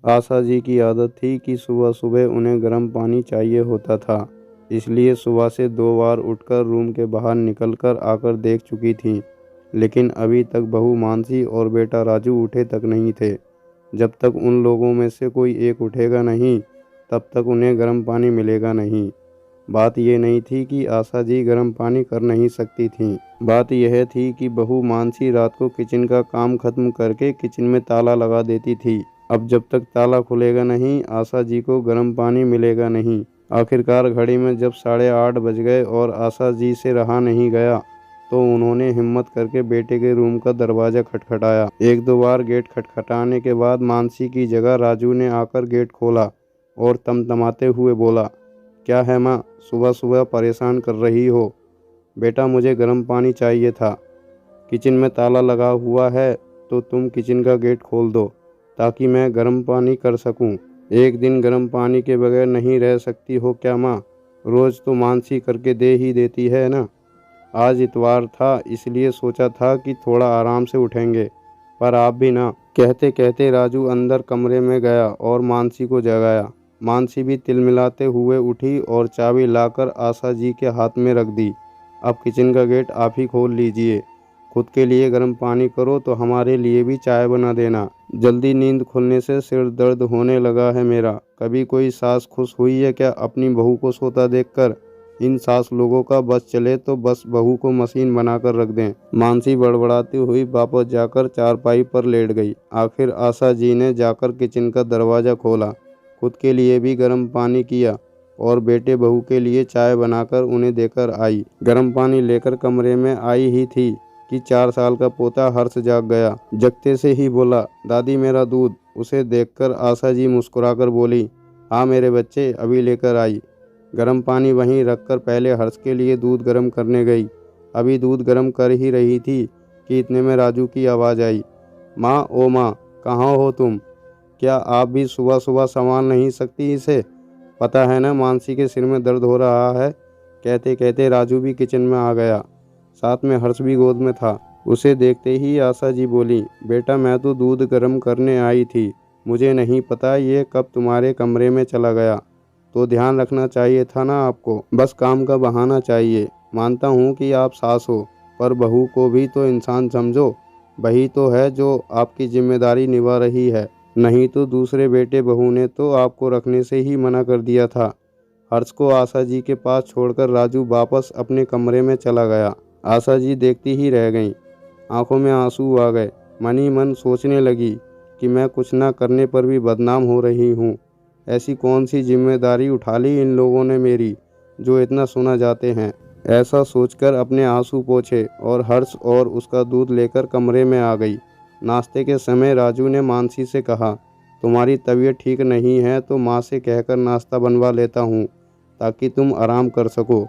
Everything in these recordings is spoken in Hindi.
आशा जी की आदत थी कि सुबह सुबह उन्हें गर्म पानी चाहिए होता था, इसलिए सुबह से 2 बार उठकर रूम के बाहर निकलकर आकर देख चुकी थीं, लेकिन अभी तक बहू मानसी और बेटा राजू उठे तक नहीं थे। जब तक उन लोगों में से कोई एक उठेगा नहीं, तब तक उन्हें गर्म पानी मिलेगा नहीं। बात यह नहीं थी कि आशा जी गर्म पानी कर नहीं सकती थीं। बात यह थी कि बहू मानसी रात को किचन का काम खत्म करके किचन में ताला लगा देती थी। अब जब तक ताला खुलेगा नहीं, आशा जी को गर्म पानी मिलेगा नहीं। आखिरकार घड़ी में जब 8:30 बज गए और आशा जी से रहा नहीं गया, तो उन्होंने हिम्मत करके बेटे के रूम का दरवाज़ा खटखटाया। 1-2 बार गेट खटखटाने के बाद मानसी की जगह राजू ने आकर गेट खोला और तमतमाते हुए बोला, क्या है माँ, सुबह सुबह परेशान कर रही हो? बेटा, मुझे गर्म पानी चाहिए था। किचन में ताला लगा हुआ है, तो तुम किचन का गेट खोल दो ताकि मैं गर्म पानी कर सकूं। एक दिन गर्म पानी के बगैर नहीं रह सकती हो क्या माँ? रोज़ तो मानसी करके दे ही देती है ना। आज इतवार था, इसलिए सोचा था कि थोड़ा आराम से उठेंगे, पर आप भी ना। कहते कहते राजू अंदर कमरे में गया और मानसी को जगाया। मानसी भी तिलमिलाते हुए उठी और चाबी लाकर आशा जी के हाथ में रख दी। अब किचन का गेट आप ही खोल लीजिए। खुद के लिए गर्म पानी करो तो हमारे लिए भी चाय बना देना। जल्दी, नींद खुलने से सिर दर्द होने लगा है मेरा। कभी कोई सास खुश हुई है क्या अपनी बहू को सोता देखकर? इन सास लोगों का बस चले तो बस बहू को मशीन बनाकर रख दें। मानसी बड़बड़ाती हुई वापस जाकर चारपाई पर लेट गई। आखिर आशा जी ने जाकर किचन का दरवाज़ा खोला, खुद के लिए भी गर्म पानी किया और बेटे बहू के लिए चाय बनाकर उन्हें देकर आई। गर्म पानी लेकर कमरे में आई ही थी कि 4 साल का पोता हर्ष जाग गया। जगते से ही बोला, दादी मेरा दूध। उसे देखकर आशा जी मुस्कुराकर बोली, हाँ मेरे बच्चे, अभी लेकर आई। गर्म पानी वहीं रखकर पहले हर्ष के लिए दूध गर्म करने गई। अभी दूध गर्म कर ही रही थी कि इतने में राजू की आवाज़ आई, माँ, ओ माँ, कहाँ हो तुम? क्या आप भी सुबह सुबह संभाल नहीं सकती इसे? पता है ना मानसी के सिर में दर्द हो रहा है। कहते कहते राजू भी किचन में आ गया, साथ में हर्ष भी गोद में था। उसे देखते ही आशा जी बोली, बेटा, मैं तो दूध गर्म करने आई थी, मुझे नहीं पता ये कब तुम्हारे कमरे में चला गया। तो ध्यान रखना चाहिए था ना आपको, बस काम का बहाना चाहिए। मानता हूँ कि आप सास हो, पर बहू को भी तो इंसान समझो। वही तो है जो आपकी जिम्मेदारी निभा रही है, नहीं तो दूसरे बेटे बहू ने तो आपको रखने से ही मना कर दिया था। हर्ष को आशा जी के पास छोड़कर राजू वापस अपने कमरे में चला गया। आशा जी देखती ही रह गईं, आंखों में आंसू आ गए। मन ही मन सोचने लगी कि मैं कुछ ना करने पर भी बदनाम हो रही हूँ। ऐसी कौन सी जिम्मेदारी उठा ली इन लोगों ने मेरी, जो इतना सुना जाते हैं। ऐसा सोचकर अपने आंसू पोंछे और हर्ष और उसका दूध लेकर कमरे में आ गई। नाश्ते के समय राजू ने मानसी से कहा, तुम्हारी तबीयत ठीक नहीं है तो माँ से कहकर नाश्ता बनवा लेता हूँ ताकि तुम आराम कर सको।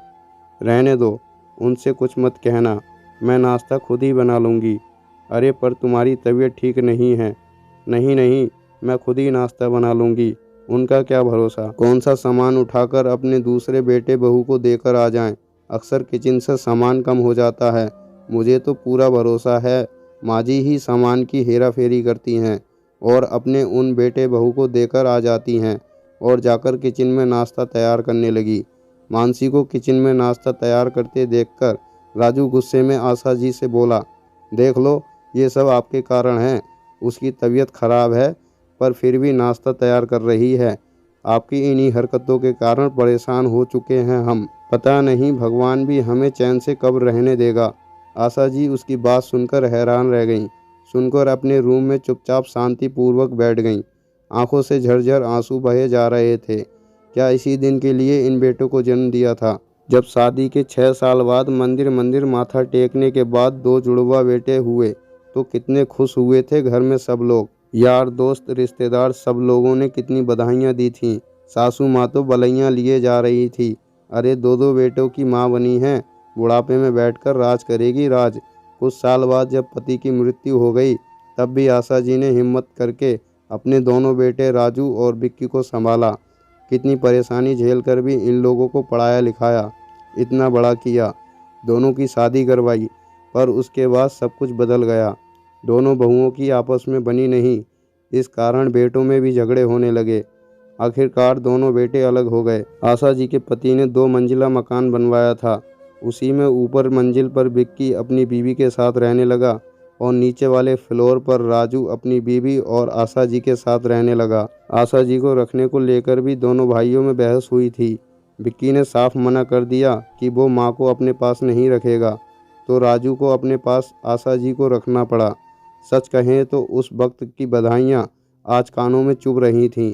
रहने दो, उनसे कुछ मत कहना, मैं नाश्ता खुद ही बना लूँगी। अरे पर तुम्हारी तबीयत ठीक नहीं है। नहीं नहीं, मैं खुद ही नाश्ता बना लूँगी। उनका क्या भरोसा, कौन सा सामान उठाकर अपने दूसरे बेटे बहू को देकर आ जाएं। अक्सर किचन से सामान कम हो जाता है। मुझे तो पूरा भरोसा है माँ जी ही सामान की हेरा फेरी करती हैं और अपने उन बेटे बहू को देकर आ जाती हैं। और जाकर किचन में नाश्ता तैयार करने लगी। मानसी को किचन में नाश्ता तैयार करते देखकर राजू गुस्से में आशा जी से बोला, देख लो, ये सब आपके कारण है। उसकी तबीयत खराब है पर फिर भी नाश्ता तैयार कर रही है। आपकी इन्हीं हरकतों के कारण परेशान हो चुके हैं हम। पता नहीं भगवान भी हमें चैन से कब रहने देगा। आशा जी उसकी बात सुनकर हैरान रह गईं। सुनकर अपने रूम में चुपचाप शांतिपूर्वक बैठ गईं। आंखों से झरझर आंसू बहे जा रहे थे। क्या इसी दिन के लिए इन बेटों को जन्म दिया था? जब शादी के 6 साल बाद मंदिर मंदिर माथा टेकने के बाद 2 जुड़वा बेटे हुए तो कितने खुश हुए थे घर में सब लोग। यार दोस्त रिश्तेदार सब लोगों ने कितनी बधाइयाँ दी थीं। सासू माँ तो बलैयाँ लिए जा रही थी, अरे 2-2 बेटों की माँ बनी है, बुढ़ापे में बैठकर राज करेगी राज। कुछ साल बाद जब पति की मृत्यु हो गई, तब भी आशा जी ने हिम्मत करके अपने दोनों बेटे राजू और विक्की को संभाला। कितनी परेशानी झेल कर भी इन लोगों को पढ़ाया लिखाया, इतना बड़ा किया, दोनों की शादी करवाई। पर उसके बाद सब कुछ बदल गया। दोनों बहुओं की आपस में बनी नहीं, इस कारण बेटों में भी झगड़े होने लगे। आखिरकार दोनों बेटे अलग हो गए। आशा जी के पति ने 2 मंजिला मकान बनवाया था। उसी में ऊपर मंजिल पर विक्की अपनी बीवी के साथ रहने लगा और नीचे वाले फ्लोर पर राजू अपनी बीवी और आशा जी के साथ रहने लगा। आशा जी को रखने को लेकर भी दोनों भाइयों में बहस हुई थी। विक्की ने साफ मना कर दिया कि वो माँ को अपने पास नहीं रखेगा, तो राजू को अपने पास आशा जी को रखना पड़ा। सच कहें तो उस वक्त की बधाइयाँ आज कानों में चुभ रही थीं।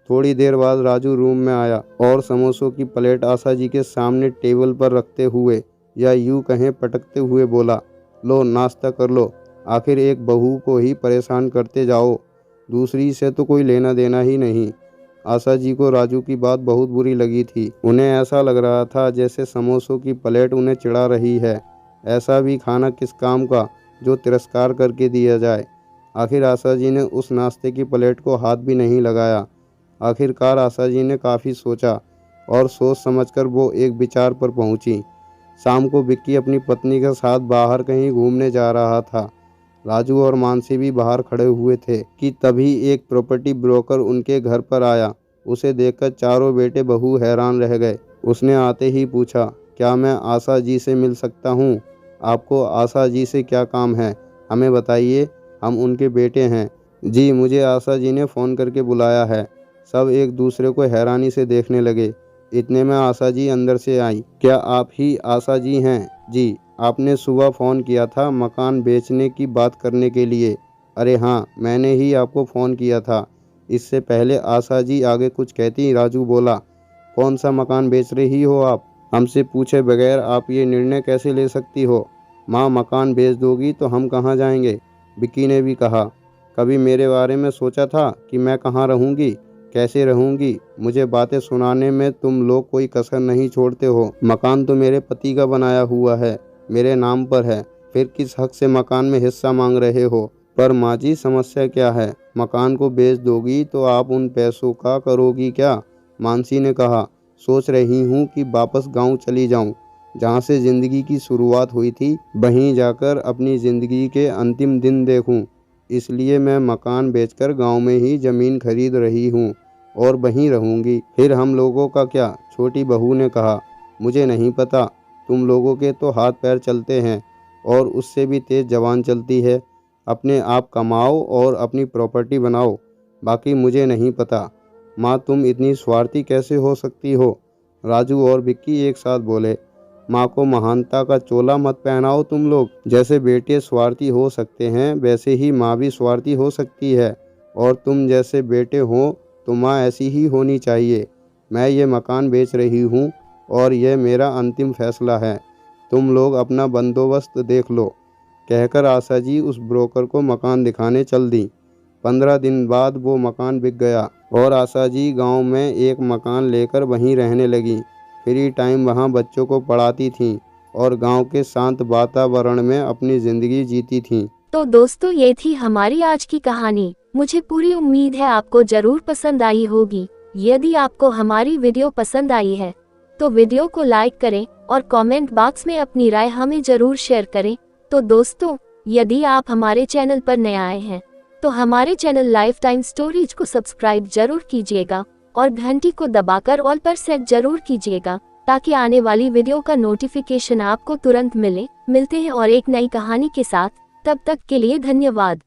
थोड़ी देर बाद राजू रूम में आया और समोसों की प्लेट आशा जी के सामने टेबल पर रखते हुए या यूं कहें पटकते हुए बोला, लो नाश्ता कर लो, आखिर एक बहू को ही परेशान करते जाओ, दूसरी से तो कोई लेना देना ही नहीं। आशा जी को राजू की बात बहुत बुरी लगी थी। उन्हें ऐसा लग रहा था जैसे समोसों की प्लेट उन्हें चिढ़ा रही है। ऐसा भी खाना किस काम का जो तिरस्कार करके दिया जाए। आखिर आशा जी ने उस नाश्ते की प्लेट को हाथ भी नहीं लगाया। आखिरकार आशा जी ने काफ़ी सोचा और सोच समझकर वो एक विचार पर पहुंची। शाम को विक्की अपनी पत्नी के साथ बाहर कहीं घूमने जा रहा था। राजू और मानसी भी बाहर खड़े हुए थे कि तभी एक प्रॉपर्टी ब्रोकर उनके घर पर आया। उसे देखकर चारों बेटे बहू हैरान रह गए। उसने आते ही पूछा, क्या मैं आशा जी से मिल सकता हूँ? आपको आशा जी से क्या काम है, हमें बताइए, हम उनके बेटे हैं। जी, मुझे आशा जी ने फ़ोन करके बुलाया है। सब एक दूसरे को हैरानी से देखने लगे। इतने में आशा जी अंदर से आई। क्या आप ही आशा जी हैं? जी, आपने सुबह फ़ोन किया था मकान बेचने की बात करने के लिए। अरे हाँ, मैंने ही आपको फ़ोन किया था। इससे पहले आशा जी आगे कुछ कहती राजू बोला, कौन सा मकान बेच रही हो आप? हमसे पूछे बगैर आप ये निर्णय कैसे ले सकती हो? माँ, मकान बेच दोगी तो हम कहाँ जाएंगे? विक्की ने भी कहा, कभी मेरे बारे में सोचा था कि मैं कहाँ रहूँगी, कैसे रहूँगी? मुझे बातें सुनाने में तुम लोग कोई कसर नहीं छोड़ते हो। मकान तो मेरे पति का बनाया हुआ है, मेरे नाम पर है, फिर किस हक से मकान में हिस्सा मांग रहे हो? पर माँ जी, समस्या क्या है? मकान को बेच दोगी तो आप उन पैसों का करोगी क्या? मानसी ने कहा, सोच रही हूँ कि वापस गाँव चली जाऊँ, जहाँ से ज़िंदगी की शुरुआत हुई थी, वहीं जाकर अपनी ज़िंदगी के अंतिम दिन देखूँ। इसलिए मैं मकान बेचकर गांव में ही ज़मीन खरीद रही हूँ और वहीं रहूँगी। फिर हम लोगों का क्या? छोटी बहू ने कहा, मुझे नहीं पता, तुम लोगों के तो हाथ पैर चलते हैं और उससे भी तेज़ जबान चलती है। अपने आप कमाओ और अपनी प्रॉपर्टी बनाओ, बाकी मुझे नहीं पता। माँ, तुम इतनी स्वार्थी कैसे हो सकती हो? राजू और विक्की एक साथ बोले, माँ को महानता का चोला मत पहनाओ तुम लोग। जैसे बेटे स्वार्थी हो सकते हैं वैसे ही माँ भी स्वार्थी हो सकती है, और तुम जैसे बेटे हो तो माँ ऐसी ही होनी चाहिए। मैं ये मकान बेच रही हूँ और यह मेरा अंतिम फैसला है। तुम लोग अपना बंदोबस्त देख लो। कहकर आशा जी उस ब्रोकर को मकान दिखाने चल दी। 15 दिन बाद वो मकान बिक गया और आशा जी गाँव में एक मकान लेकर वहीं रहने लगी। फ्री टाइम वहाँ बच्चों को पढ़ाती थीं और गांव के शांत वातावरण में अपनी ज़िंदगी जीती थीं। तो दोस्तों, ये थी हमारी आज की कहानी। मुझे पूरी उम्मीद है आपको जरूर पसंद आई होगी। यदि आपको हमारी वीडियो पसंद आई है तो वीडियो को लाइक करें और कमेंट बॉक्स में अपनी राय हमें जरूर शेयर करें। तो दोस्तों, यदि आप हमारे चैनल पर नए आए हैं तो हमारे चैनल लाइफ टाइम स्टोरीज को सब्सक्राइब जरूर कीजिएगा और घंटी को दबाकर ऑल पर सेट जरूर कीजिएगा, ताकि आने वाली वीडियो का नोटिफिकेशन आपको तुरंत मिले। मिलते हैं और एक नई कहानी के साथ। तब तक के लिए धन्यवाद।